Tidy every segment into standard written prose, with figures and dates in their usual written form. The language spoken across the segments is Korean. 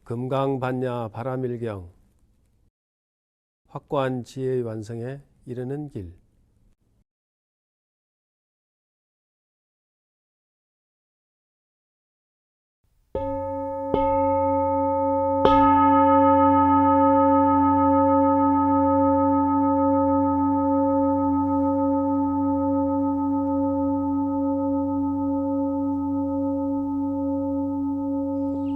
금강반야 바라밀경 확고한 지혜의 완성에 이르는 길.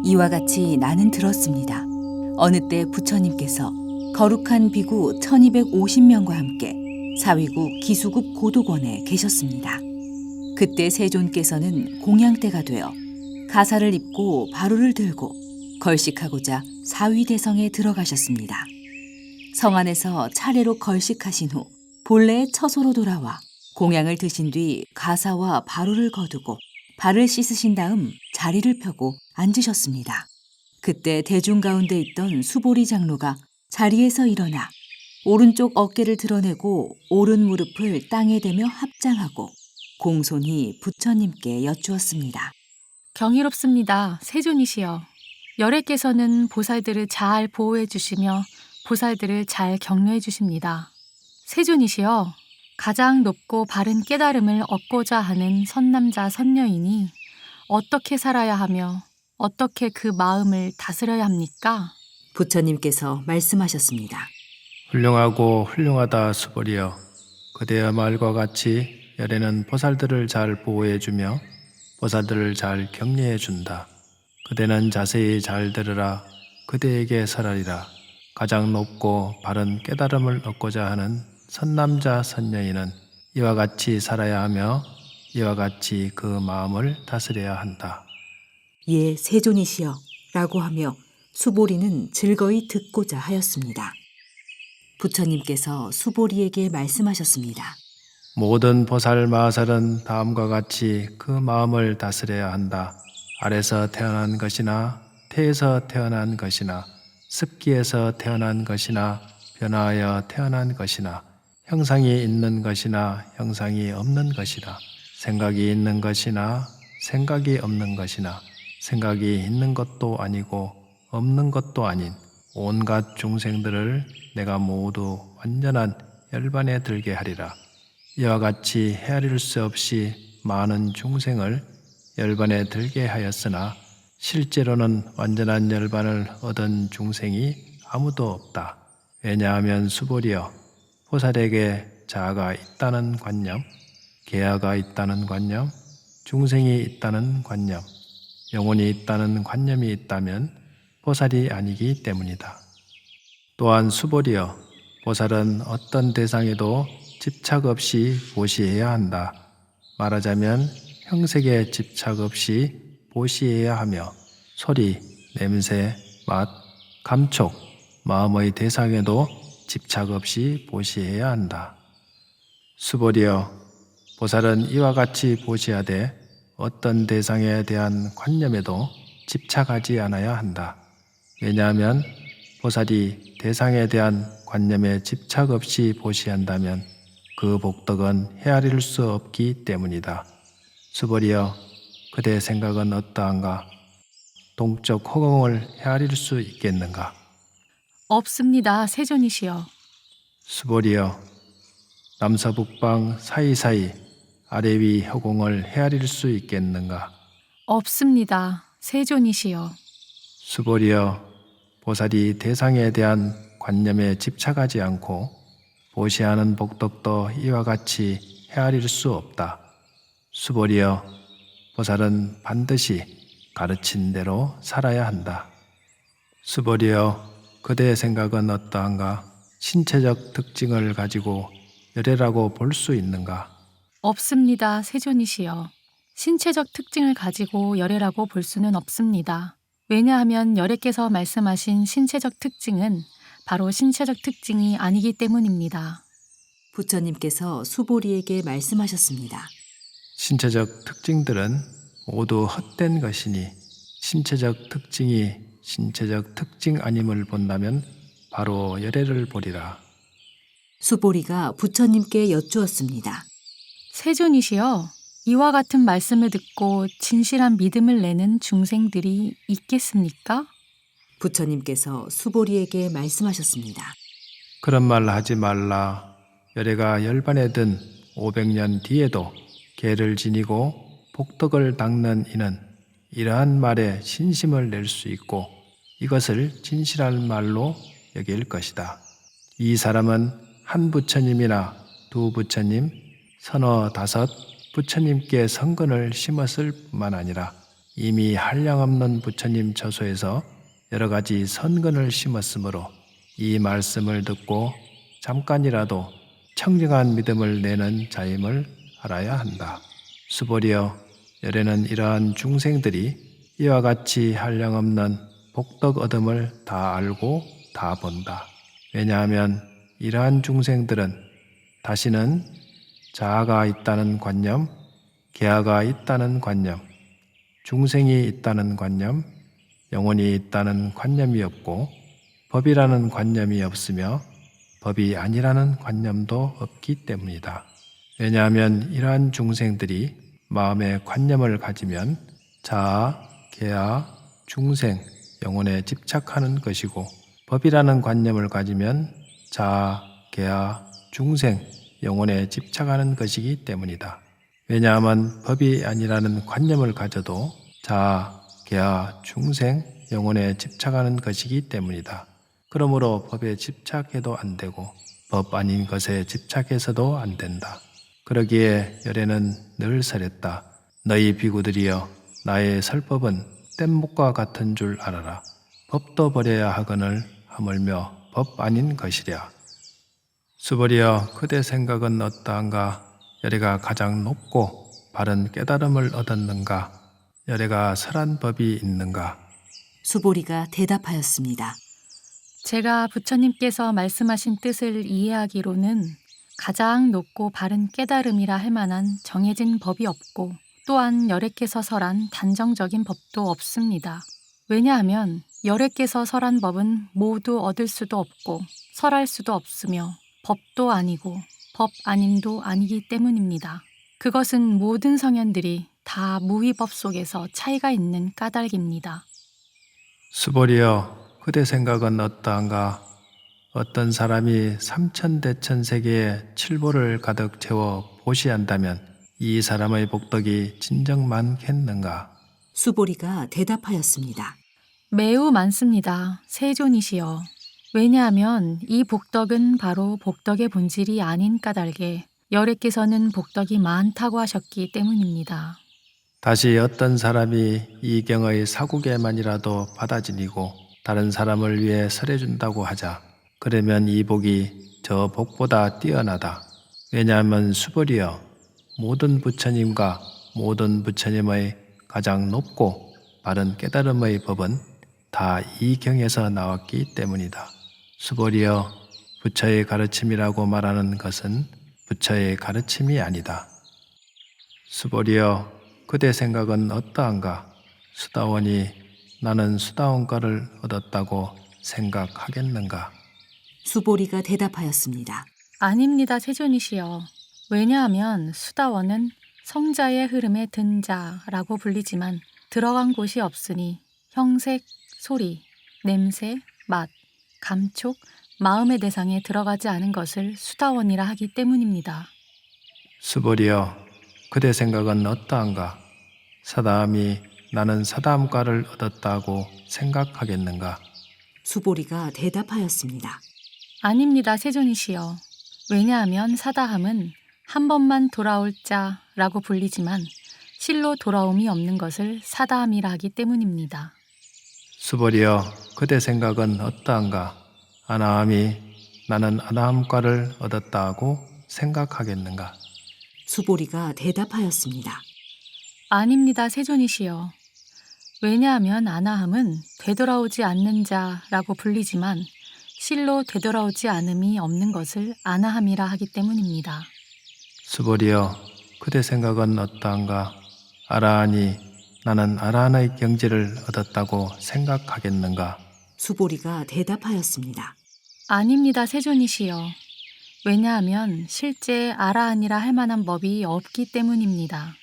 이와 같이 나는 들었습니다. 어느 때 부처님께서 거룩한 비구 1250명과 함께 사위국 기수급 고도권에 계셨습니다. 그때 세존께서는 공양대가 되어 가사를 입고 바루를 들고 걸식하고자 사위대성에 들어가셨습니다. 성 안에서 차례로 걸식하신 후 본래의 처소로 돌아와 공양을 드신 뒤 가사와 바루를 거두고 발을 씻으신 다음 자리를 펴고 앉으셨습니다. 그때 대중 가운데 있던 수보리 장로가 자리에서 일어나 오른쪽 어깨를 드러내고 오른 무릎을 땅에 대며 합장하고 공손히 부처님께 여쭈었습니다. 경이롭습니다. 세존이시여. 열애께서는 보살들을 잘 보호해 주시며 보살들을 잘 격려해 주십니다. 세존이시여. 가장 높고 바른 깨달음을 얻고자 하는 선남자 선녀이니 어떻게 살아야 하며 어떻게 그 마음을 다스려야 합니까? 부처님께서 말씀하셨습니다. 훌륭하고 훌륭하다 수보리여. 그대의 말과 같이 열애는 보살들을 잘 보호해주며 보살들을 잘 격려해준다. 그대는 자세히 잘 들으라. 그대에게 설하리라. 가장 높고 바른 깨달음을 얻고자 하는 선남자 선녀인은 이와 같이 살아야 하며 이와 같이 그 마음을 다스려야 한다. 예, 세존이시여 라고 하며 수보리는 즐거이 듣고자 하였습니다. 부처님께서 수보리에게 말씀하셨습니다. 모든 보살 마살은 다음과 같이 그 마음을 다스려야 한다. 알에서 태어난 것이나 태에서 태어난 것이나 습기에서 태어난 것이나 변화하여 태어난 것이나 형상이 있는 것이나 형상이 없는 것이나 생각이 있는 것이나 생각이 없는 것이나 생각이 있는 것도 아니고 없는 것도 아닌 온갖 중생들을 내가 모두 완전한 열반에 들게 하리라. 이와 같이 헤아릴 수 없이 많은 중생을 열반에 들게 하였으나 실제로는 완전한 열반을 얻은 중생이 아무도 없다. 왜냐하면 수보리여, 보살에게 자아가 있다는 관념, 계아가 있다는 관념, 중생이 있다는 관념, 영혼이 있다는 관념이 있다면 보살이 아니기 때문이다. 또한 수보리여, 보살은 어떤 대상에도 집착 없이 보시해야 한다. 말하자면 형색에 집착 없이 보시해야 하며 소리, 냄새, 맛, 감촉, 마음의 대상에도 집착 없이 보시해야 한다. 수보리여, 보살은 이와 같이 보시하되 어떤 대상에 대한 관념에도 집착하지 않아야 한다. 왜냐하면 보살이 대상에 대한 관념에 집착 없이 보시한다면 그 복덕은 헤아릴 수 없기 때문이다. 수보리여, 그대의 생각은 어떠한가? 동적 허공을 헤아릴 수 있겠는가? 없습니다. 세존이시여. 수보리여, 남서북방 사이사이 아래 위 허공을 헤아릴 수 있겠는가? 없습니다. 세존이시여. 수보리여, 보살이 대상에 대한 관념에 집착하지 않고 보시하는 복덕도 이와 같이 헤아릴 수 없다. 수보리여, 보살은 반드시 가르친 대로 살아야 한다. 수보리여, 그대의 생각은 어떠한가? 신체적 특징을 가지고 열애라고 볼 수 있는가? 없습니다. 세존이시여. 신체적 특징을 가지고 열애라고 볼 수는 없습니다. 왜냐하면 열애께서 말씀하신 신체적 특징은 바로 신체적 특징이 아니기 때문입니다. 부처님께서 수보리에게 말씀하셨습니다. 신체적 특징들은 모두 헛된 것이니 신체적 특징이 신체적 특징 아님을 본다면 바로 열애를 보리라. 수보리가 부처님께 여쭈었습니다. 세존이시여, 이와 같은 말씀을 듣고 진실한 믿음을 내는 중생들이 있겠습니까? 부처님께서 수보리에게 말씀하셨습니다. 그런 말 하지 말라. 열애가 열반에 든 500년 뒤에도 개를 지니고 복덕을 닦는 이는 이러한 말에 신심을 낼 수 있고 이것을 진실한 말로 여길 것이다. 이 사람은 한 부처님이나 두 부처님, 서너 다섯 부처님께 성근을 심었을 뿐만 아니라 이미 한량없는 부처님 처소에서 여러 가지 선근을 심었으므로 이 말씀을 듣고 잠깐이라도 청정한 믿음을 내는 자임을 알아야 한다. 수보리여, 열애는 이러한 중생들이 이와 같이 한량없는 복덕 얻음을 다 알고 다 본다. 왜냐하면 이러한 중생들은 다시는 자아가 있다는 관념, 계아가 있다는 관념, 중생이 있다는 관념, 영혼이 있다는 관념이 없고 법이라는 관념이 없으며 법이 아니라는 관념도 없기 때문이다. 왜냐하면 이러한 중생들이 마음의 관념을 가지면 자아, 계아, 중생, 영혼에 집착하는 것이고 법이라는 관념을 가지면 자아, 계아, 중생, 영혼에 집착하는 것이기 때문이다. 왜냐하면 법이 아니라는 관념을 가져도 자아, 계아, 중생, 영혼에 집착하는 것이기 때문이다. 그러므로 법에 집착해도 안 되고 법 아닌 것에 집착해서도 안 된다. 그러기에 열애는 늘 설했다. 너희 비구들이여, 나의 설법은 뗏목과 같은 줄 알아라. 법도 버려야 하거늘 하물며 법 아닌 것이랴. 수보리여, 그대 생각은 어떠한가? 열애가 가장 높고 바른 깨달음을 얻었는가? 열애가 설한 법이 있는가? 수보리가 대답하였습니다. 제가 부처님께서 말씀하신 뜻을 이해하기로는 가장 높고 바른 깨달음이라 할 만한 정해진 법이 없고 또한 열애께서 설한 단정적인 법도 없습니다. 왜냐하면 열애께서 설한 법은 모두 얻을 수도 없고 설할 수도 없으며 법도 아니고 법 아님도 아니기 때문입니다. 그것은 모든 성현들이 다 무위법 속에서 차이가 있는 까닭입니다. 수보리여, 그대 생각은 어떠한가? 어떤 사람이 삼천대천세계에 칠보를 가득 채워 보시한다면 이 사람의 복덕이 진정 많겠는가? 수보리가 대답하였습니다. 매우 많습니다. 세존이시여. 왜냐하면 이 복덕은 바로 복덕의 본질이 아닌 까닭에 열애께서는 복덕이 많다고 하셨기 때문입니다. 다시 어떤 사람이 이 경의 사국에만이라도 받아지니고 다른 사람을 위해 설해준다고 하자. 그러면 이 복이 저 복보다 뛰어나다. 왜냐하면 수보리여, 모든 부처님과 모든 부처님의 가장 높고 바른 깨달음의 법은 다 이 경에서 나왔기 때문이다. 수보리여, 부처의 가르침이라고 말하는 것은 부처의 가르침이 아니다. 수보리여, 그대 생각은 어떠한가? 수다원이 나는 수다원가를 얻었다고 생각하겠는가? 수보리가 대답하였습니다. 아닙니다, 세존이시여. 왜냐하면 수다원은 성자의 흐름에 든 자라고 불리지만 들어간 곳이 없으니 형색, 소리, 냄새, 맛, 감촉, 마음의 대상에 들어가지 않은 것을 수다원이라 하기 때문입니다. 수보리여, 그대 생각은 어떠한가? 사다함이 나는 사다함가를 얻었다고 생각하겠는가? 수보리가 대답하였습니다. 아닙니다, 세존이시여. 왜냐하면 사다함은 한 번만 돌아올 자라고 불리지만 실로 돌아옴이 없는 것을 사다함이라 하기 때문입니다. 수보리여, 그대 생각은 어떠한가? 아나함이 나는 아나함가를 얻었다고 생각하겠는가? 수보리가 대답하였습니다. 아닙니다, 세존이시여. 왜냐하면 아나함은 되돌아오지 않는 자라고 불리지만 실로 되돌아오지 않음이 없는 것을 아나함이라 하기 때문입니다. 수보리여, 그대 생각은 어떠한가? 아라하니 나는 아라한의 경지를 얻었다고 생각하겠는가? 수보리가 대답하였습니다. 아닙니다, 세존이시여. 왜냐하면 실제 아라한이라 할 만한 법이 없기 때문입니다.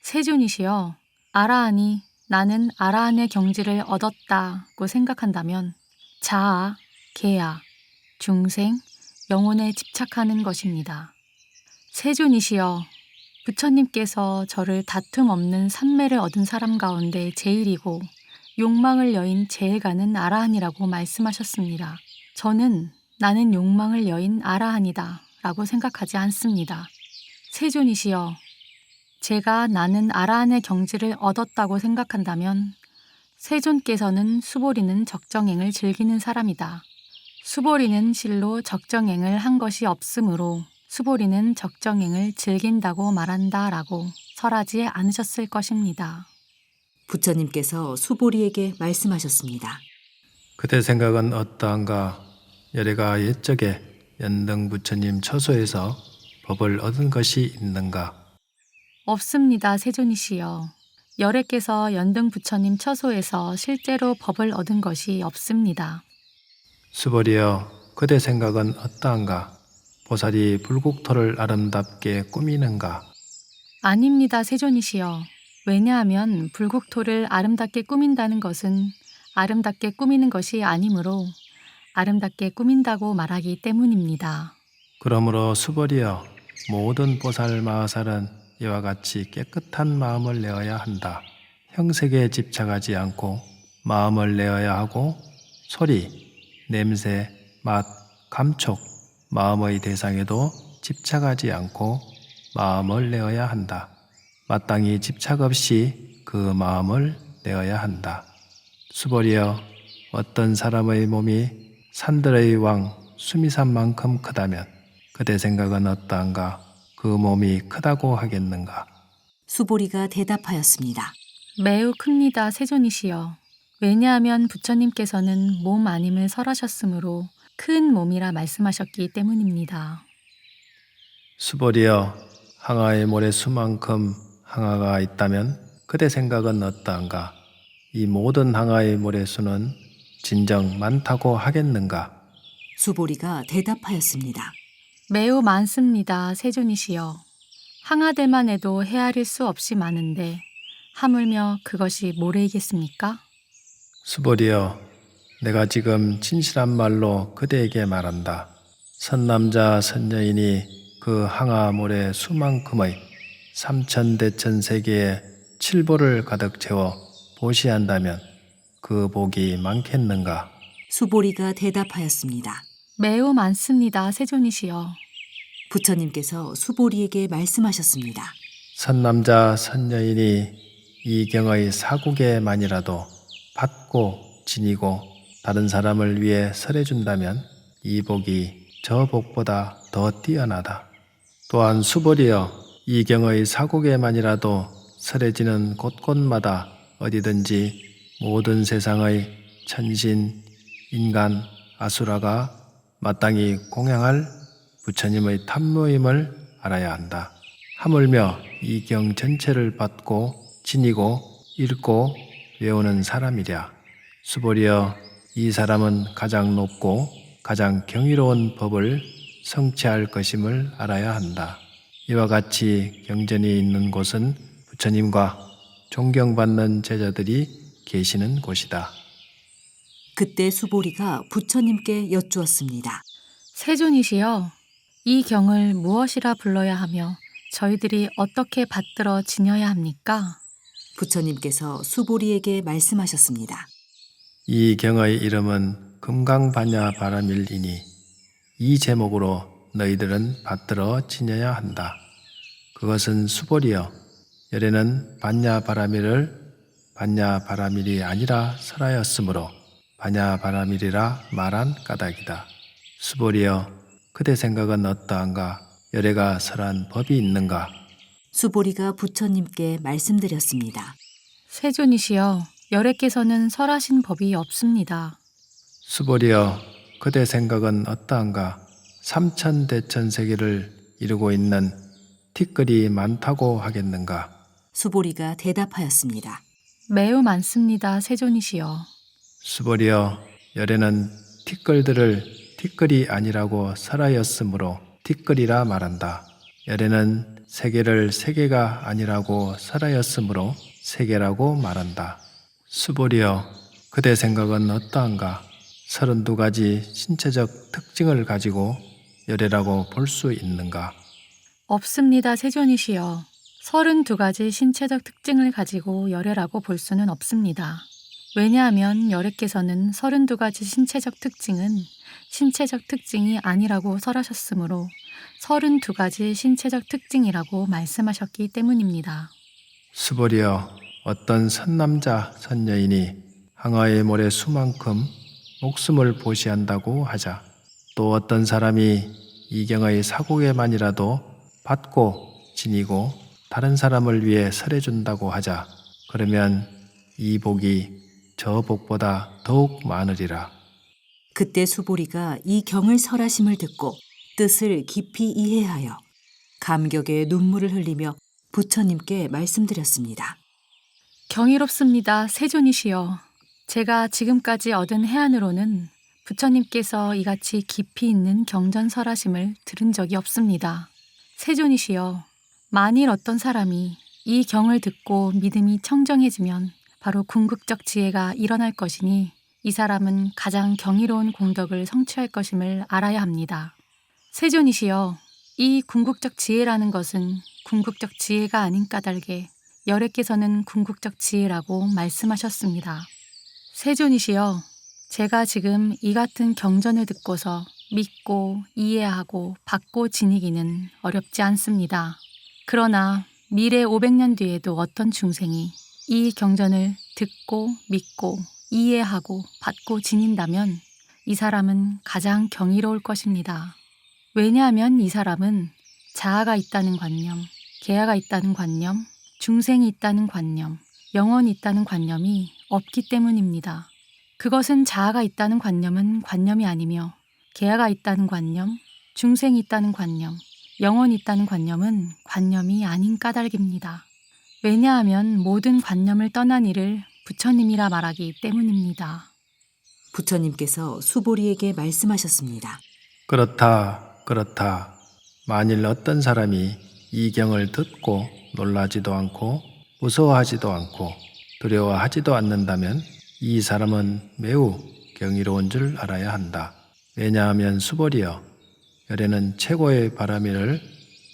세존이시여, 아라한이 나는 아라한의 경지를 얻었다고 생각한다면 자아, 계아, 중생, 영혼에 집착하는 것입니다. 세존이시여, 부처님께서 저를 다툼 없는 삼매를 얻은 사람 가운데 제일이고 욕망을 여인 제일가는 아라한이라고 말씀하셨습니다. 저는 나는 욕망을 여인 아라한이다 라고 생각하지 않습니다. 세존이시여, 제가 나는 아라한의 경지를 얻었다고 생각한다면 세존께서는 수보리는 적정행을 즐기는 사람이다. 수보리는 실로 적정행을 한 것이 없으므로 수보리는 적정행을 즐긴다고 말한다 라고 설하지 않으셨을 것입니다. 부처님께서 수보리에게 말씀하셨습니다. 그대 생각은 어떠한가? 열애가 옛적에 연등 부처님 처소에서 법을 얻은 것이 있는가? 없습니다, 세존이시여. 열애께서 연등 부처님 처소에서 실제로 법을 얻은 것이 없습니다. 수보리여, 그대 생각은 어떠한가? 보살이 불국토를 아름답게 꾸미는가? 아닙니다, 세존이시여. 왜냐하면 불국토를 아름답게 꾸민다는 것은 아름답게 꾸미는 것이 아니므로 아름답게 꾸민다고 말하기 때문입니다. 그러므로 수보리여, 모든 보살 마하살은 이와 같이 깨끗한 마음을 내어야 한다. 형색에 집착하지 않고 마음을 내어야 하고 소리, 냄새, 맛, 감촉, 마음의 대상에도 집착하지 않고 마음을 내어야 한다. 마땅히 집착 없이 그 마음을 내어야 한다. 수보리여, 어떤 사람의 몸이 산들의 왕 수미산만큼 크다면 그대 생각은 어떠한가? 그 몸이 크다고 하겠는가? 수보리가 대답하였습니다. 매우 큽니다, 세존이시여. 왜냐하면 부처님께서는 몸 아님을 설하셨으므로 큰 몸이라 말씀하셨기 때문입니다. 수보리여, 항아의 모래수만큼 항아가 있다면 그대 생각은 어떠한가? 이 모든 항아의 모래수는 진정 많다고 하겠는가? 수보리가 대답하였습니다. 매우 많습니다, 세존이시여. 항아들만 해도 헤아릴 수 없이 많은데 하물며 그것이 모래이겠습니까? 수보리여, 내가 지금 진실한 말로 그대에게 말한다. 선남자 선여인이 그 항아 모래 수만큼의 삼천대천세계의 칠보를 가득 채워 보시한다면 그 복이 많겠는가? 수보리가 대답하였습니다. 매우 많습니다, 세존이시여. 부처님께서 수보리에게 말씀하셨습니다. 선남자 선여인이 이 경의 사국에만이라도 받고 지니고 다른 사람을 위해 설해준다면 이 복이 저 복보다 더 뛰어나다. 또한 수보리여, 이 경의 사국에만이라도 설해지는 곳곳마다 어디든지 모든 세상의 천신, 인간, 아수라가 마땅히 공양할 부처님의 탐모임을 알아야 한다. 하물며 이 경 전체를 받고 지니고 읽고 외우는 사람이랴. 수보리여, 이 사람은 가장 높고 가장 경이로운 법을 성취할 것임을 알아야 한다. 이와 같이 경전이 있는 곳은 부처님과 존경받는 제자들이 계시는 곳이다. 그때 수보리가 부처님께 여쭈었습니다. 세존이시여, 이 경을 무엇이라 불러야 하며 저희들이 어떻게 받들어 지녀야 합니까? 부처님께서 수보리에게 말씀하셨습니다. 이 경의 이름은 금강반야 바라밀이니 이 제목으로 너희들은 받들어 지녀야 한다. 그것은 수보리여, 열에는 반야 바라밀을 반야 바라밀이 아니라 설하였으므로 반야 바라밀이라 말한 까닭이다. 수보리여, 그대 생각은 어떠한가? 열애가 설한 법이 있는가? 수보리가 부처님께 말씀드렸습니다. 세존이시여, 열애께서는 설하신 법이 없습니다. 수보리여, 그대 생각은 어떠한가? 삼천대천세계를 이루고 있는 티끌이 많다고 하겠는가? 수보리가 대답하였습니다. 매우 많습니다, 세존이시여. 수보리여, 열애는 티끌들을 티끌이 아니라고 설하였으므로 티끌이라 말한다. 열애는 세계를 세계가 아니라고 설하였으므로 세계라고 말한다. 수보리여, 그대 생각은 어떠한가? 32가지 신체적 특징을 가지고 열애라고 볼 수 있는가? 없습니다, 세존이시여. 32가지 신체적 특징을 가지고 열애라고 볼 수는 없습니다. 왜냐하면 열애께서는 32가지 신체적 특징은 신체적 특징이 아니라고 설하셨으므로 32가지 신체적 특징이라고 말씀하셨기 때문입니다. 수보리여, 어떤 선남자 선여인이 항아의 모래 수만큼 목숨을 보시한다고 하자. 또 어떤 사람이 이경의 사고에만이라도 받고 지니고 다른 사람을 위해 설해준다고 하자. 그러면 이 복이 저 복보다 더욱 많으리라. 그때 수보리가 이 경을 설하심을 듣고 뜻을 깊이 이해하여 감격의 눈물을 흘리며 부처님께 말씀드렸습니다. 경이롭습니다, 세존이시여. 제가 지금까지 얻은 해안으로는 부처님께서 이같이 깊이 있는 경전설하심을 들은 적이 없습니다. 세존이시여, 만일 어떤 사람이 이 경을 듣고 믿음이 청정해지면 바로 궁극적 지혜가 일어날 것이니 이 사람은 가장 경이로운 공덕을 성취할 것임을 알아야 합니다. 세존이시여, 이 궁극적 지혜라는 것은 궁극적 지혜가 아닌 까닭에 열애께서는 궁극적 지혜라고 말씀하셨습니다. 세존이시여, 제가 지금 이 같은 경전을 듣고서 믿고 이해하고 받고 지니기는 어렵지 않습니다. 그러나 미래 500년 뒤에도 어떤 중생이 이 경전을 듣고 믿고 이해하고 받고 지닌다면 이 사람은 가장 경이로울 것입니다. 왜냐하면 이 사람은 자아가 있다는 관념, 계아가 있다는 관념, 중생이 있다는 관념, 영혼이 있다는 관념이 없기 때문입니다. 그것은 자아가 있다는 관념은 관념이 아니며 계아가 있다는 관념, 중생이 있다는 관념, 영혼이 있다는 관념은 관념이 아닌 까닭입니다. 왜냐하면 모든 관념을 떠난 이를 부처님이라 말하기 때문입니다. 부처님께서 수보리에게 말씀하셨습니다. 그렇다. 만일 어떤 사람이 이 경을 듣고 놀라지도 않고 무서워하지도 않고 두려워하지도 않는다면 이 사람은 매우 경이로운 줄 알아야 한다. 왜냐하면 수보리여, 열애는 최고의 바라밀을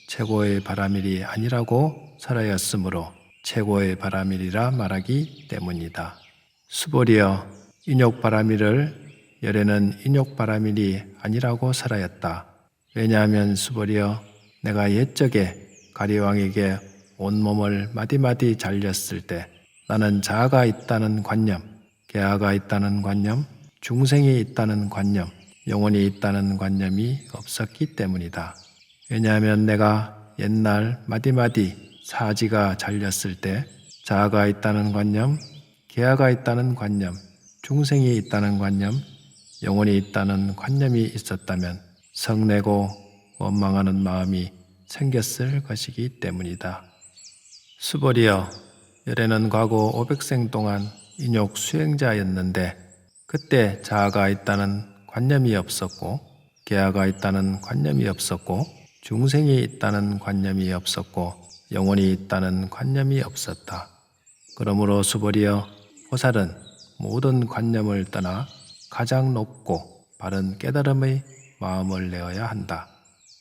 최고의 바라밀이 아니라고 설하였으므로 최고의 바라밀이라 말하기 때문이다. 수보리여, 인욕 바라밀을 열애는 인욕 바라밀이 아니라고 설하였다. 왜냐하면 수보리여, 내가 옛적에 가리왕에게 온몸을 마디마디 잘렸을 때 나는 자아가 있다는 관념, 계아가 있다는 관념, 중생이 있다는 관념, 영혼이 있다는 관념이 없었기 때문이다. 왜냐하면 내가 옛날 마디마디 사지가 잘렸을 때 자아가 있다는 관념, 계아가 있다는 관념, 중생이 있다는 관념, 영혼이 있다는 관념이 있었다면 성내고 원망하는 마음이 생겼을 것이기 때문이다. 수보리여, 열애는 과거 500생 동안 인욕 수행자였는데 그때 자아가 있다는 관념이 없었고 계아가 있다는 관념이 없었고 중생이 있다는 관념이 없었고 영혼이 있다는 관념이 없었다. 그러므로 수보리여, 보살은 모든 관념을 떠나 가장 높고 바른 깨달음의 마음을 내어야 한다.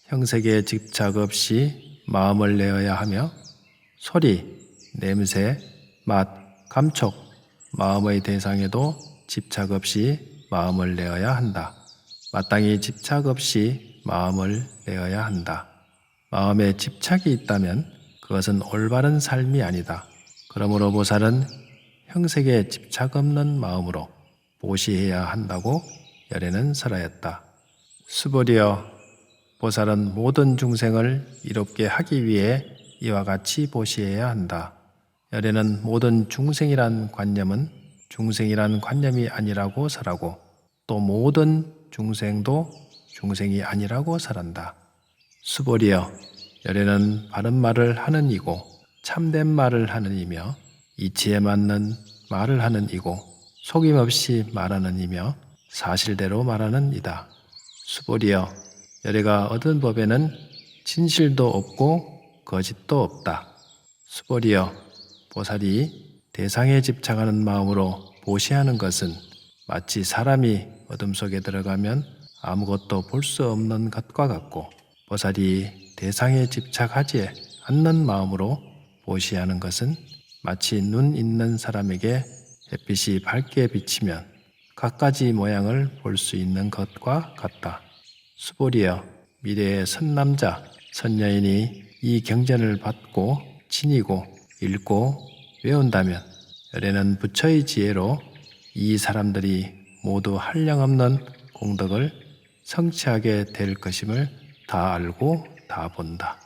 형색에 집착 없이 마음을 내어야 하며 소리, 냄새, 맛, 감촉, 마음의 대상에도 집착 없이 마음을 내어야 한다. 마땅히 집착 없이 마음을 내어야 한다. 마음에 집착이 있다면 그것은 올바른 삶이 아니다. 그러므로 보살은 형색에 집착 없는 마음으로 보시해야 한다고 열애는 설하였다. 수보리여, 보살은 모든 중생을 이롭게 하기 위해 이와 같이 보시해야 한다. 열애는 모든 중생이란 관념은 중생이란 관념이 아니라고 설하고 또 모든 중생도 중생이 아니라고 설한다. 수보리여, 열애는 바른 말을 하는 이고 참된 말을 하는 이며 이치에 맞는 말을 하는 이고 속임없이 말하는 이며 사실대로 말하는 이다. 수보리여, 열애가 얻은 법에는 진실도 없고 거짓도 없다. 수보리여, 보살이 대상에 집착하는 마음으로 보시하는 것은 마치 사람이 어둠 속에 들어가면 아무것도 볼 수 없는 것과 같고, 보살이 대상에 집착하지 않는 마음으로 보시하는 것은 마치 눈 있는 사람에게 햇빛이 밝게 비치면 갖가지 모양을 볼 수 있는 것과 같다. 수보리여, 미래의 선남자, 선여인이 이 경전을 받고 지니고 읽고 외운다면 열에는 부처의 지혜로 이 사람들이 모두 한량없는 공덕을 성취하게 될 것임을 다 알고 다 본다.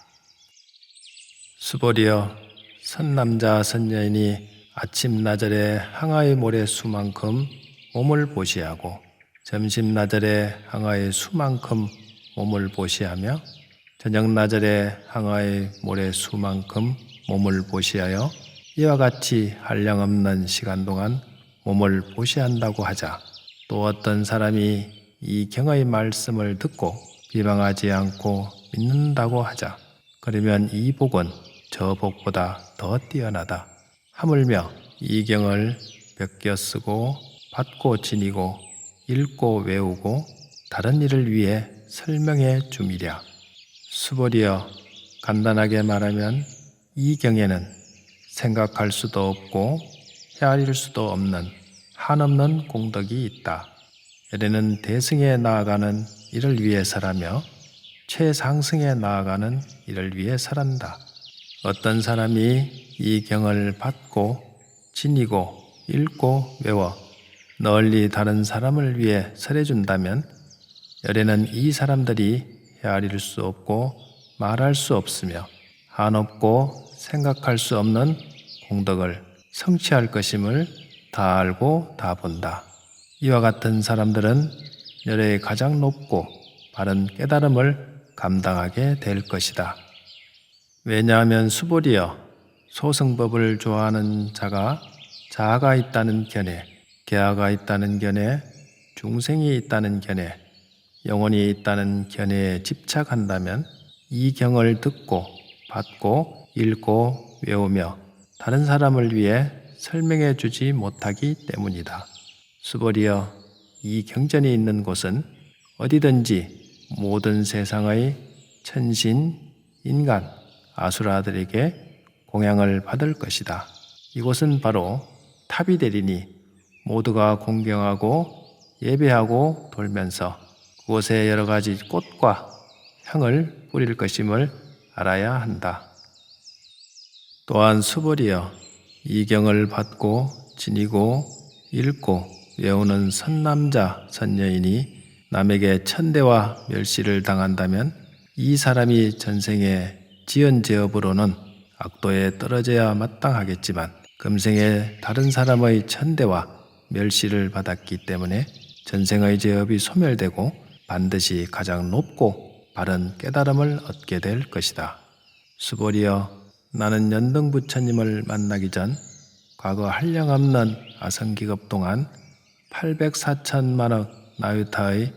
수보리여, 선남자 선여인이 아침 나절에 항아의 모래 수만큼 몸을 보시하고 점심 나절에 항아의 수만큼 몸을 보시하며 저녁 나절에 항아의 모래 수만큼 몸을 보시하여 이와 같이 한량없는 시간 동안 몸을 보시한다고 하자, 또 어떤 사람이 이 경의 말씀을 듣고 비방하지 않고 믿는다고 하자, 그러면 이 복은 저 복보다 더 뛰어나다. 하물며 이 경을 베껴 쓰고 받고 지니고 읽고 외우고 다른 일을 위해 설명해 줌이랴. 수보리여, 간단하게 말하면 이 경에는 생각할 수도 없고 헤아릴 수도 없는 한없는 공덕이 있다. 열에는 대승에 나아가는 이를 위해서라며 최상승에 나아가는 이를 위해서란다. 어떤 사람이 이 경을 받고 지니고 읽고 외워 널리 다른 사람을 위해 설해준다면 열에는 이 사람들이 헤아릴 수 없고 말할 수 없으며 한없고 생각할 수 없는 공덕을 성취할 것임을 다 알고 다 본다. 이와 같은 사람들은 열의 가장 높고 바른 깨달음을 감당하게 될 것이다. 왜냐하면 수보리여, 소승법을 좋아하는 자가 자아가 있다는 견해, 계아가 있다는 견해, 중생이 있다는 견해, 영혼이 있다는 견해에 집착한다면 이 경을 듣고 받고 읽고 외우며 다른 사람을 위해 설명해 주지 못하기 때문이다. 수보리여, 이 경전이 있는 곳은 어디든지 모든 세상의 천신, 인간, 아수라들에게 공양을 받을 것이다. 이곳은 바로 탑이 되리니 모두가 공경하고 예배하고 돌면서 그곳에 여러 가지 꽃과 향을 뿌릴 것임을 알아야 한다. 또한 수보리여, 이 경을 받고 지니고 읽고 외우는 선남자 선여인이 남에게 천대와 멸시를 당한다면 이 사람이 전생에 지은 죄업으로는 악도에 떨어져야 마땅하겠지만 금생에 다른 사람의 천대와 멸시를 받았기 때문에 전생의 죄업이 소멸되고 반드시 가장 높고 바른 깨달음을 얻게 될 것이다. 수보리여, 나는 연등부처님을 만나기 전 과거 한량없는 아성기급 동안 804천만억 나유타의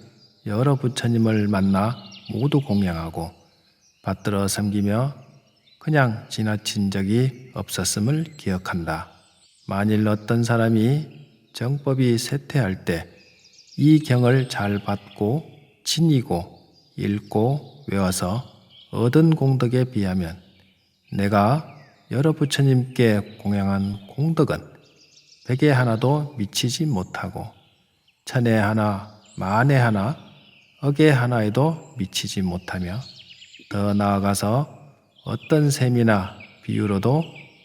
여러 부처님을 만나 모두 공양하고 받들어 섬기며 그냥 지나친 적이 없었음을 기억한다. 만일 어떤 사람이 정법이 쇠퇴할 때 이 경을 잘 받고 지니고 읽고 외워서 얻은 공덕에 비하면 내가 여러 부처님께 공양한 공덕은 백에 하나도 미치지 못하고 천에 하나, 만에 하나, 억에 하나에도 미치지 못하며 더 나아가서 어떤 셈이나 비유로도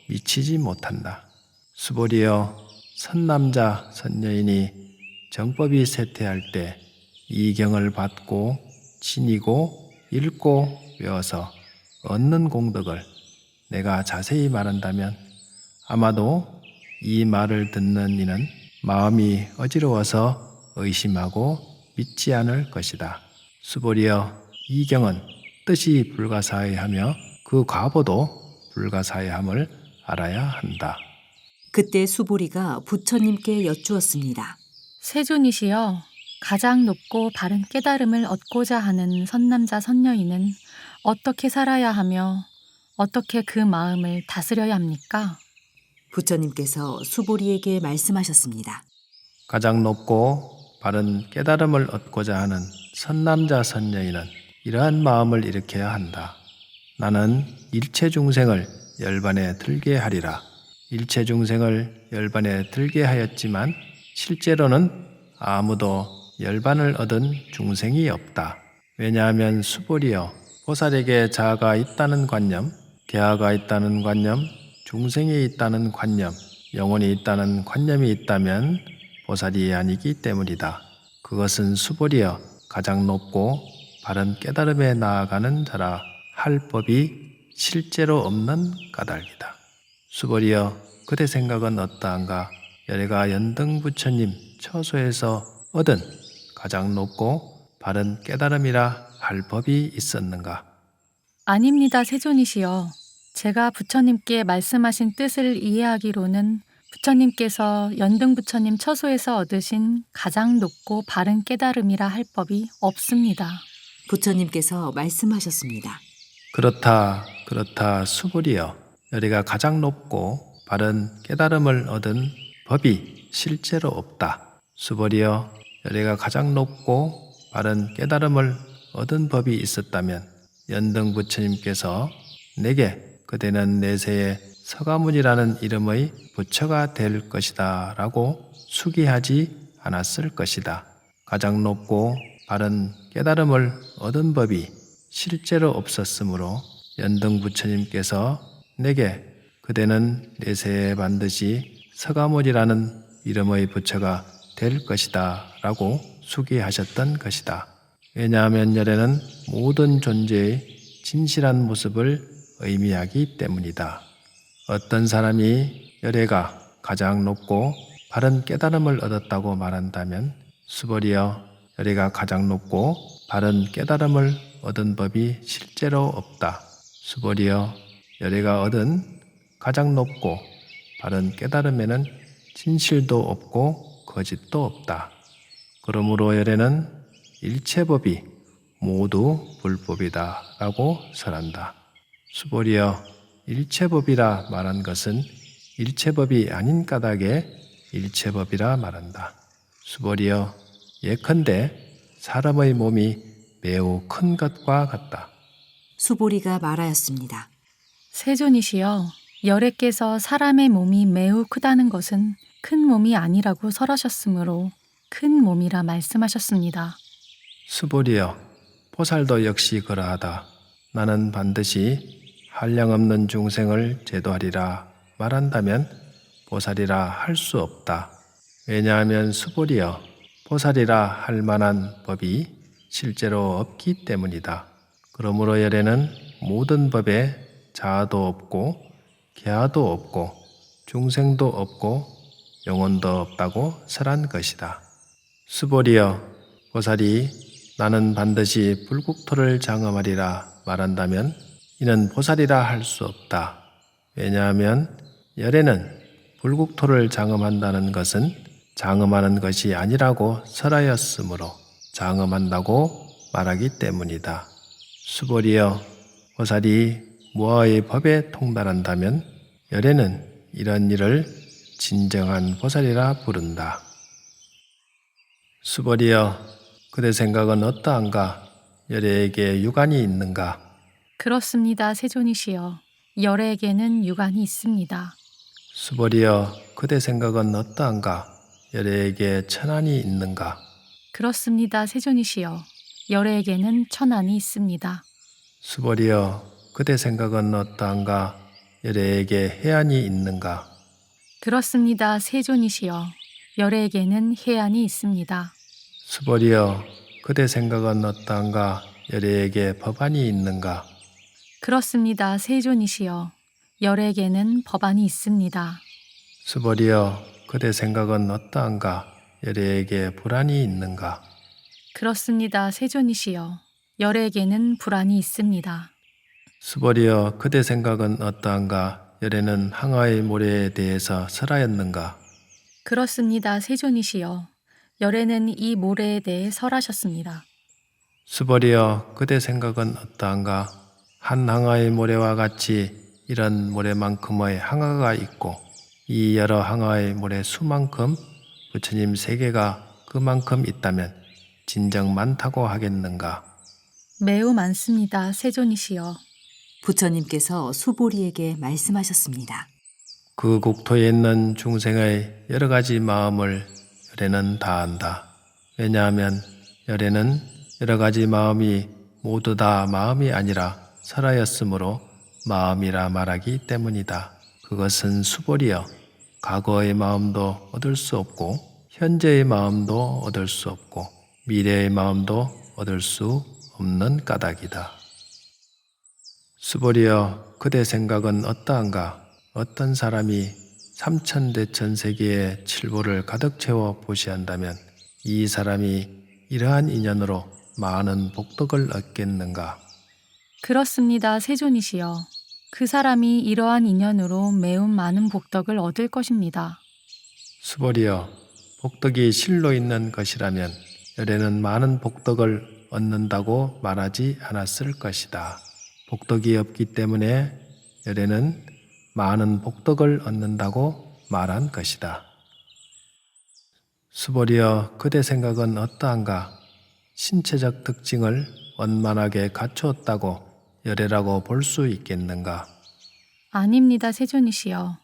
미치지 못한다. 수보리여, 선남자 선여인이 정법이 쇠퇴할 때 이 경을 받고 지니고 읽고 외워서 얻는 공덕을 내가 자세히 말한다면 아마도 이 말을 듣는 이는 마음이 어지러워서 의심하고 믿지 않을 것이다. 수보리여, 이 경은 뜻이 불가사의하며 그 과보도 불가사의함을 알아야 한다. 그때 수보리가 부처님께 여쭈었습니다. 세존이시여, 가장 높고 바른 깨달음을 얻고자 하는 선남자 선여인은 어떻게 살아야 하며 어떻게 그 마음을 다스려야 합니까? 부처님께서 수보리에게 말씀하셨습니다. 가장 높고 바른 깨달음을 얻고자 하는 선남자 선녀인은 이러한 마음을 일으켜야 한다. 나는 일체 중생을 열반에 들게 하리라. 일체 중생을 열반에 들게 하였지만 실제로는 아무도 열반을 얻은 중생이 없다. 왜냐하면 수보리여, 보살에게 자아가 있다는 관념, 개아가 있다는 관념, 중생이 있다는 관념, 영혼이 있다는 관념이 있다면 보살이 아니기 때문이다. 그것은 수보리여 가장 높고 바른 깨달음에 나아가는 자라 할 법이 실제로 없는 까닭이다. 수보리여, 그대 생각은 어떠한가? 열애가 연등 부처님 처소에서 얻은 가장 높고 바른 깨달음이라 할 법이 있었는가? 아닙니다, 세존이시여. 제가 부처님께 말씀하신 뜻을 이해하기로는 부처님께서 연등 부처님 처소에서 얻으신 가장 높고 바른 깨달음이라 할 법이 없습니다. 부처님께서 말씀하셨습니다. 그렇다 수보리여, 열애가 가장 높고 바른 깨달음을 얻은 법이 실제로 없다. 수보리여, 열애가 가장 높고 바른 깨달음을 얻은 법이 있었다면 연등 부처님께서 내게 그대는 내세에 서가문이라는 이름의 부처가 될 것이다 라고 수기하지 않았을 것이다. 가장 높고 바른 깨달음을 얻은 법이 실제로 없었으므로 연등 부처님께서 내게 그대는 내세에 반드시 서가모니라는 이름의 부처가 될 것이다 라고 수기하셨던 것이다. 왜냐하면 열애는 모든 존재의 진실한 모습을 의미하기 때문이다. 어떤 사람이 열애가 가장 높고 바른 깨달음을 얻었다고 말한다면 수보리여, 열애가 가장 높고 바른 깨달음을 얻은 법이 실제로 없다. 수보리여, 열애가 얻은 가장 높고 바른 깨달음에는 진실도 없고 거짓도 없다. 그러므로 열애는 일체법이 모두 불법이다 라고 설한다. 수보리여, 일체법이라 말한 것은 일체법이 아닌 까닭에 일체법이라 말한다. 수보리여, 예컨대 사람의 몸이 매우 큰 것과 같다. 수보리가 말하였습니다. 세존이시여, 열애께서 사람의 몸이 매우 크다는 것은 큰 몸이 아니라고 설하셨으므로 큰 몸이라 말씀하셨습니다. 수보리여, 보살도 역시 그러하다. 나는 반드시 한량없는 중생을 제도하리라 말한다면 보살이라 할 수 없다. 왜냐하면 수보리여, 보살이라 할 만한 법이 실제로 없기 때문이다. 그러므로 열애는 모든 법에 자아도 없고 개아도 없고 중생도 없고 영혼도 없다고 설한 것이다. 수보리여, 보살이 나는 반드시 불국토를 장엄하리라 말한다면 이는 보살이라 할 수 없다. 왜냐하면 열애는 불국토를 장엄한다는 것은 장엄하는 것이 아니라고 설하였으므로 장엄한다고 말하기 때문이다. 수보리여, 보살이 무아의 법에 통달한다면 열애는 이런 일을 진정한 보살이라 부른다. 수보리여, 그대 생각은 어떠한가? 열애에게 유관이 있는가? 그렇습니다, 세존이시여. 열애에게는 유관이 있습니다. 수보리여, 그대 생각은 어떠한가? 열애에게 천안이 있는가? 그렇습니다, 세존이시여. 열애에게는 천안이 있습니다. 수보리여, 그대 생각은 어떠한가? 열애에게 해안이 있는가? 그렇습니다, 세존이시여. 열애에게는 해안이 있습니다. 수보리여, 그대 생각은 어떠한가? 열애에게 법안이 있는가? 그렇습니다, 세존이시여. 열애에게는 법안이 있습니다. 수보리여, 그대 생각은 어떠한가? 열애에게 불안이 있는가? 그렇습니다, 세존이시여. 열애에게는 불안이 있습니다. 수보리여, 그대 생각은 어떠한가? 열애는 항아의 모래에 대해서 설하였는가? 그렇습니다, 세존이시여. 열애는 이 모래에 대해 설하셨습니다. 수보리여, 그대 생각은 어떠한가? 한 항아의 모래와 같이 이런 모래만큼의 항아가 있고 이 여러 항아의 모래 수만큼 부처님 세계가 그만큼 있다면 진정 많다고 하겠는가? 매우 많습니다, 세존이시여. 부처님께서 수보리에게 말씀하셨습니다. 그 국토에 있는 중생의 여러 가지 마음을 열애는 다 안다. 왜냐하면 열애는 여러 가지 마음이 모두 다 마음이 아니라 설하였으므로 마음이라 말하기 때문이다. 그것은 수보리여 과거의 마음도 얻을 수 없고 현재의 마음도 얻을 수 없고 미래의 마음도 얻을 수 없는 까닭이다. 수보리여 그대 생각은 어떠한가? 어떤 사람이 삼천대천세계의 칠보를 가득 채워 보시한다면 이 사람이 이러한 인연으로 많은 복덕을 얻겠는가? 그렇습니다, 세존이시여. 그 사람이 이러한 인연으로 매우 많은 복덕을 얻을 것입니다. 수보리여 복덕이 실로 있는 것이라면 열애는 많은 복덕을 얻는다고 말하지 않았을 것이다. 복덕이 없기 때문에 열애는 많은 복덕을 얻는다고 말한 것이다. 수보리여 그대 생각은 어떠한가? 신체적 특징을 원만하게 갖추었다고 열애라고 볼 수 있겠는가? 아닙니다, 세존이시여.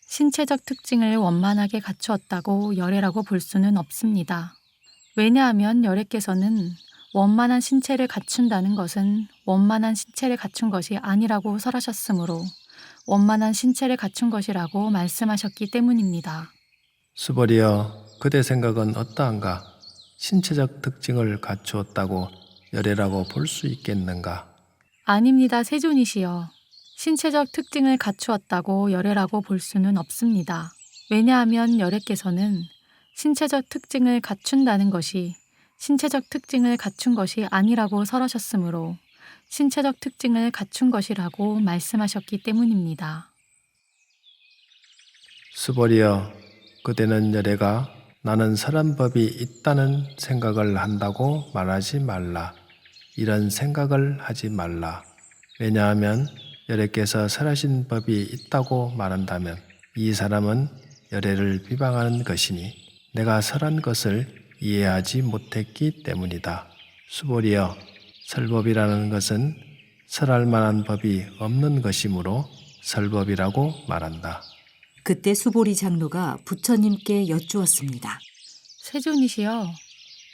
신체적 특징을 원만하게 갖추었다고 열애라고 볼 수는 없습니다. 왜냐하면 열애께서는 원만한 신체를 갖춘다는 것은 원만한 신체를 갖춘 것이 아니라고 설하셨으므로 원만한 신체를 갖춘 것이라고 말씀하셨기 때문입니다. 수보리여 그대 생각은 어떠한가? 신체적 특징을 갖추었다고 열애라고 볼 수 있겠는가? 아닙니다, 세존이시여. 신체적 특징을 갖추었다고 열애라고 볼 수는 없습니다. 왜냐하면 열애께서는 신체적 특징을 갖춘다는 것이 신체적 특징을 갖춘 것이 아니라고 설하셨으므로 신체적 특징을 갖춘 것이라고 말씀하셨기 때문입니다. 수보리여 그대는 열애가 나는 설한 법이 있다는 생각을 한다고 말하지 말라. 이런 생각을 하지 말라. 왜냐하면 열애께서 설하신 법이 있다고 말한다면 이 사람은 열애를 비방하는 것이니 내가 설한 것을 이해하지 못했기 때문이다. 수보리여 설법이라는 것은 설할 만한 법이 없는 것이므로 설법이라고 말한다. 그때 수보리 장로가 부처님께 여쭈었습니다. 세존이시여,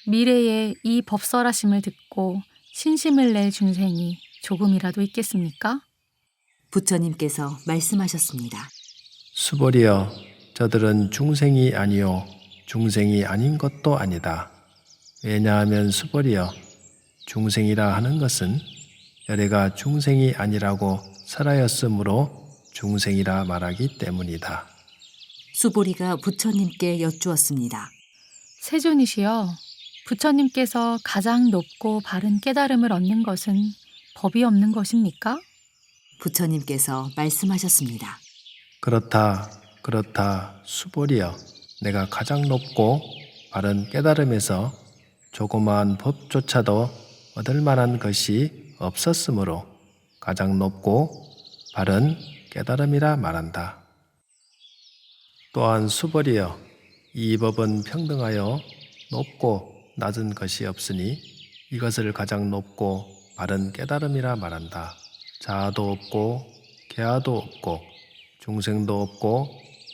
미래에 이 법설하심을 듣고 신심을 낼 중생이 조금이라도 있겠습니까? 부처님께서 말씀하셨습니다. 수보리여 저들은 중생이 아니요 중생이 아닌 것도 아니다. 왜냐하면 수보리여 중생이라 하는 것은 열애가 중생이 아니라고 설하였으므로 중생이라 말하기 때문이다. 수보리가 부처님께 여쭈었습니다. 세존이시여, 부처님께서 가장 높고 바른 깨달음을 얻는 것은 법이 없는 것입니까? 부처님께서 말씀하셨습니다. 그렇다 수보리여 내가 가장 높고 바른 깨달음에서 조그마한 법조차도 얻을 만한 것이 없었으므로 가장 높고 바른 깨달음이라 말한다. 또한 수보리여 이 법은 평등하여 높고 낮은 것이 없으니 이것을 가장 높고 바른 깨달음이라 말한다. 자아도 없고 개아도 없고 중생도 없고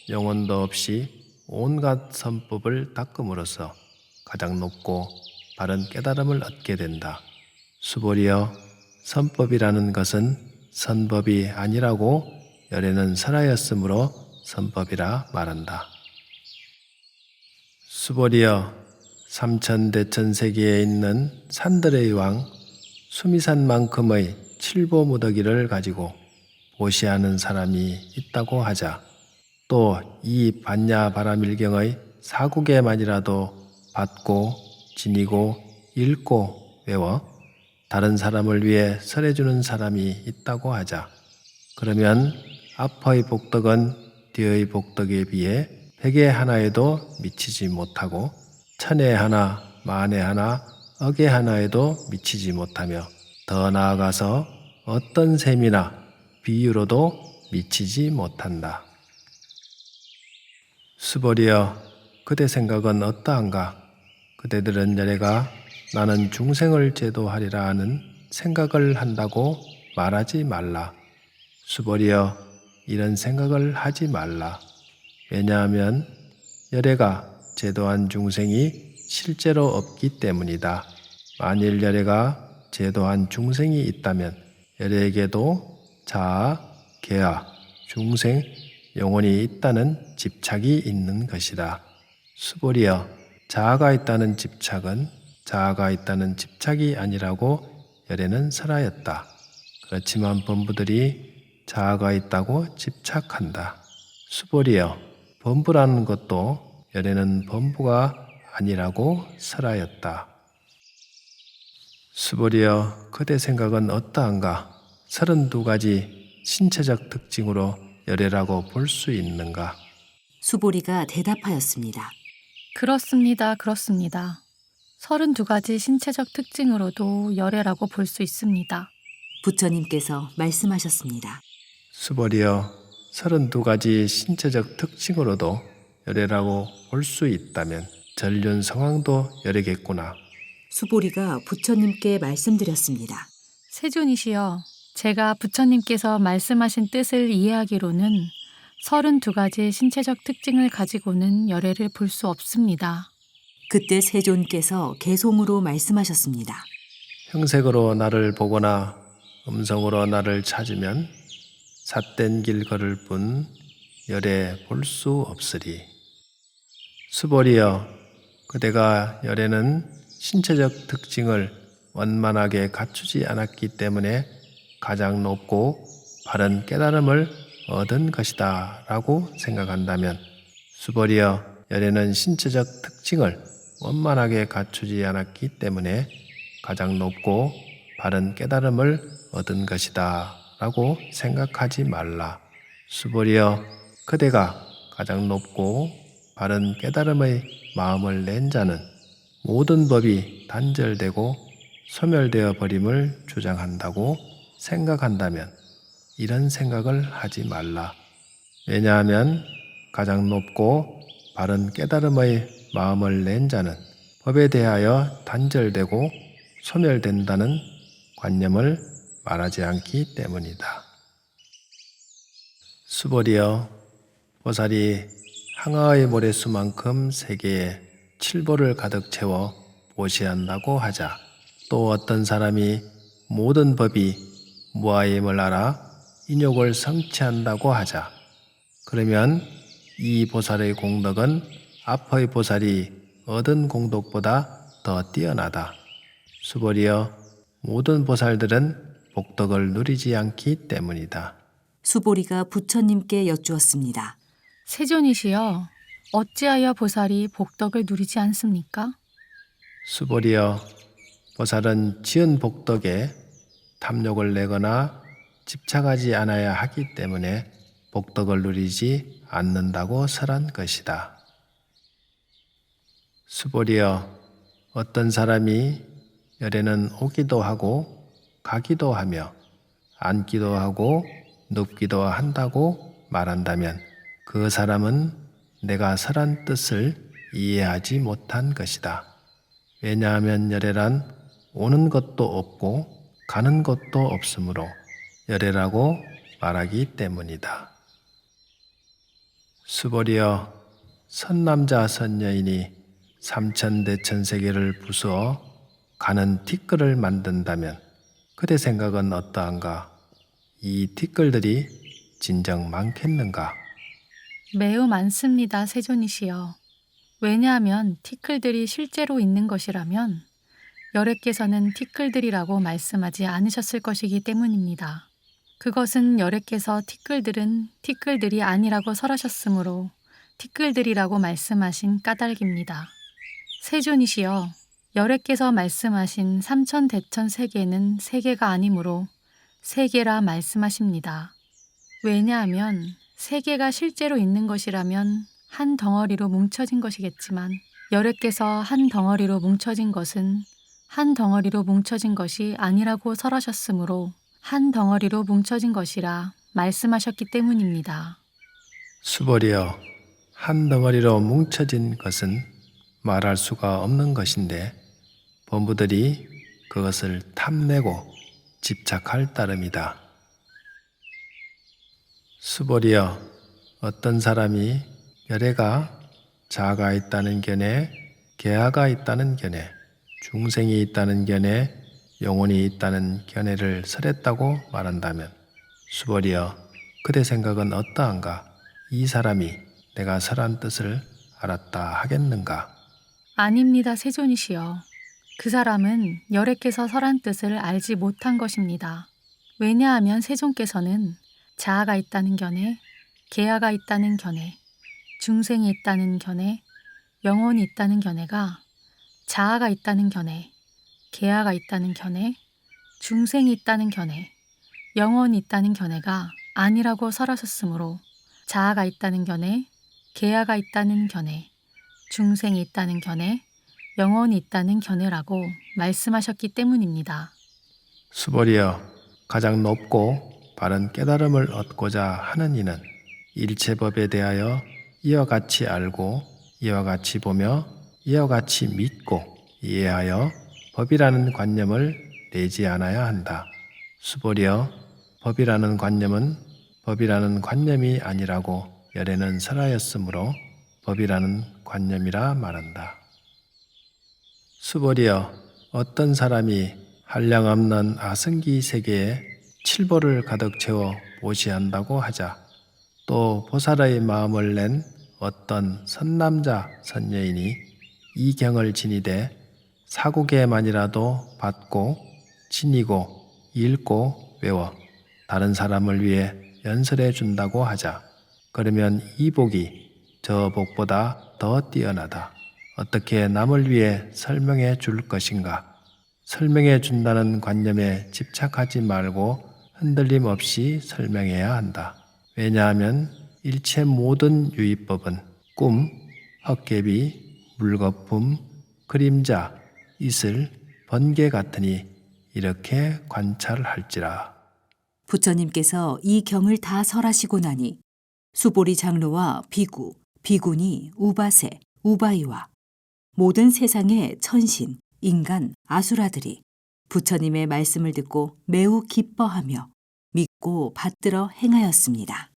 영혼도 없이 온갖 선법을 닦음으로써 가장 높고 바른 깨달음을 얻게 된다. 수보리여 선법이라는 것은 선법이 아니라고 열애는 설하였으므로 선법이라 말한다. 수보리여 삼천대천세계에 있는 산들의 왕 수미산만큼의 칠보무더기를 가지고 보시하는 사람이 있다고 하자. 또 이 반야바라밀경의 사국에만이라도 받고 지니고 읽고 외워 다른 사람을 위해 설해주는 사람이 있다고 하자. 그러면 앞의 복덕은 뒤의 복덕에 비해 백의 하나에도 미치지 못하고 천의 하나, 만의 하나, 억의 하나에도 미치지 못하며 더 나아가서 어떤 셈이나 비유로도 미치지 못한다. 수벌이여, 그대 생각은 어떠한가? 그대들은 열애가 나는 중생을 제도하리라 하는 생각을 한다고 말하지 말라. 수벌이여, 이런 생각을 하지 말라. 왜냐하면 열애가 제도한 중생이 실제로 없기 때문이다. 만일 열애가 제도한 중생이 있다면 열애에게도 자아, 계아, 중생, 영혼이 있다는 집착이 있는 것이다. 수벌이여, 자아가 있다는 집착은 자아가 있다는 집착이 아니라고 열애는 설하였다. 그렇지만 범부들이 자아가 있다고 집착한다. 수벌이여, 범부라는 것도 열애는 범부가 아니라고 설하였다. 수벌이여, 그대 생각은 어떠한가? 32가지 신체적 특징으로 열애라고 볼 수 있는가? 수보리가 대답하였습니다. 그렇습니다. 그렇습니다. 32가지 신체적 특징으로도 열애라고 볼 수 있습니다. 부처님께서 말씀하셨습니다. 수벌이여, 32가지 신체적 특징으로도 열애라고 볼 수 있다면 전륜 성황도 열애겠구나. 수보리가 부처님께 말씀드렸습니다. 세존이시여, 제가 부처님께서 말씀하신 뜻을 이해하기로는 32가지 신체적 특징을 가지고는 열애를 볼 수 없습니다. 그때 세존께서 개송으로 말씀하셨습니다. 형색으로 나를 보거나 음성으로 나를 찾으면 삿된 길 걸을 뿐 열애 볼 수 없으리. 수벌이여, 그대가 열애는 신체적 특징을 원만하게 갖추지 않았기 때문에 가장 높고 바른 깨달음을 얻은 것이다 라고 생각한다면, 수벌이여, 열애는 신체적 특징을 원만하게 갖추지 않았기 때문에 가장 높고 바른 깨달음을 얻은 것이다 라고 생각하지 말라. 수벌이여, 그대가 가장 높고 바른 깨달음의 마음을 낸 자는 모든 법이 단절되고 소멸되어 버림을 주장한다고 생각한다면 이런 생각을 하지 말라. 왜냐하면 가장 높고 바른 깨달음의 마음을 낸 자는 법에 대하여 단절되고 소멸된다는 관념을 말하지 않기 때문이다. 수벌이여, 보살이 항아의 모래수만큼 세계에 칠보를 가득 채워 보시한다고 하자, 또 어떤 사람이 모든 법이 무아임을 알아 인욕을 성취한다고 하자, 그러면 이 보살의 공덕은 앞의 보살이 얻은 공덕보다 더 뛰어나다. 수벌이여, 모든 보살들은 복덕을 누리지 않기 때문이다. 수보리가 부처님께 여쭈었습니다. 세존이시여, 어찌하여 보살이 복덕을 누리지 않습니까? 수벌이여, 보살은 지은 복덕에 탐욕을 내거나 집착하지 않아야 하기 때문에 복덕을 누리지 않는다고 설한 것이다. 수벌이여, 어떤 사람이 열애는 오기도 하고 가기도 하며 앉기도 하고 눕기도 한다고 말한다면 그 사람은 내가 설한 뜻을 이해하지 못한 것이다. 왜냐하면 열애란 오는 것도 없고 가는 것도 없으므로 열애라고 말하기 때문이다. 수벌이여, 선남자 선여인이 삼천대천세계를 부수어 가는 티끌을 만든다면 그대 생각은 어떠한가? 이 티끌들이 진정 많겠는가? 매우 많습니다, 세존이시여. 왜냐하면 티끌들이 실제로 있는 것이라면 열애께서는 티끌들이라고 말씀하지 않으셨을 것이기 때문입니다. 그것은 열애께서 티끌들은 티끌들이 아니라고 설하셨으므로 티끌들이라고 말씀하신 까닭입니다. 세존이시여, 열애께서 말씀하신 삼천대천 세계는 세계가 아니므로 세계라 말씀하십니다. 왜냐하면 세계가 실제로 있는 것이라면 한 덩어리로 뭉쳐진 것이겠지만 열애께서 한 덩어리로 뭉쳐진 것은 한 덩어리로 뭉쳐진 것이 아니라고 설하셨으므로 한 덩어리로 뭉쳐진 것이라 말씀하셨기 때문입니다. 수벌이여, 한 덩어리로 뭉쳐진 것은 말할 수가 없는 것인데 범부들이 그것을 탐내고 집착할 따름이다. 수벌이여, 어떤 사람이 열애가 자아가 있다는 견해, 계아가 있다는 견해, 중생이 있다는 견해, 영혼이 있다는 견해를 설했다고 말한다면 수벌이여, 그대 생각은 어떠한가? 이 사람이 내가 설한 뜻을 알았다 하겠는가? 아닙니다, 세존이시여. 그 사람은 열애께서 설한 뜻을 알지 못한 것입니다. 왜냐하면 세존께서는 자아가 있다는 견해, 계아가 있다는 견해, 중생이 있다는 견해, 영혼이 있다는 견해가 자아가 있다는 견해, 계아가 있다는 견해, 중생이 있다는 견해, 영혼이 있다는 견해가 아니라고 설하셨으므로 자아가 있다는 견해, 계아가 있다는 견해, 중생이 있다는 견해, 영혼이 있다는 견해라고 말씀하셨기 때문입니다. 수벌이여, 가장 높고 바른 깨달음을 얻고자 하는 이는 일체법에 대하여 이와 같이 알고 이와 같이 보며 이와 같이 믿고 이해하여 법이라는 관념을 내지 않아야 한다. 수벌이여, 법이라는 관념은 법이라는 관념이 아니라고 열애는 설하였으므로 법이라는 관념이라 말한다. 수벌이여, 어떤 사람이 한량없는 아승기 세계에 칠보를 가득 채워 보시한다고 하자 또 보살의 마음을 낸 어떤 선남자 선여인이 이 경을 지니되 사국에만이라도 받고 지니고 읽고 외워 다른 사람을 위해 연설해 준다고 하자 그러면 이 복이 저 복보다 더 뛰어나다. 어떻게 남을 위해 설명해 줄 것인가? 설명해 준다는 관념에 집착하지 말고 흔들림 없이 설명해야 한다. 왜냐하면 일체 모든 유의법은 꿈, 헛개비, 물거품, 그림자, 이슬, 번개 같으니 이렇게 관찰할지라. 부처님께서 이 경을 다 설하시고 나니 수보리 장로와 비구, 비구니, 우바세, 우바이와 모든 세상의 천신, 인간, 아수라들이 부처님의 말씀을 듣고 매우 기뻐하며 믿고 받들어 행하였습니다.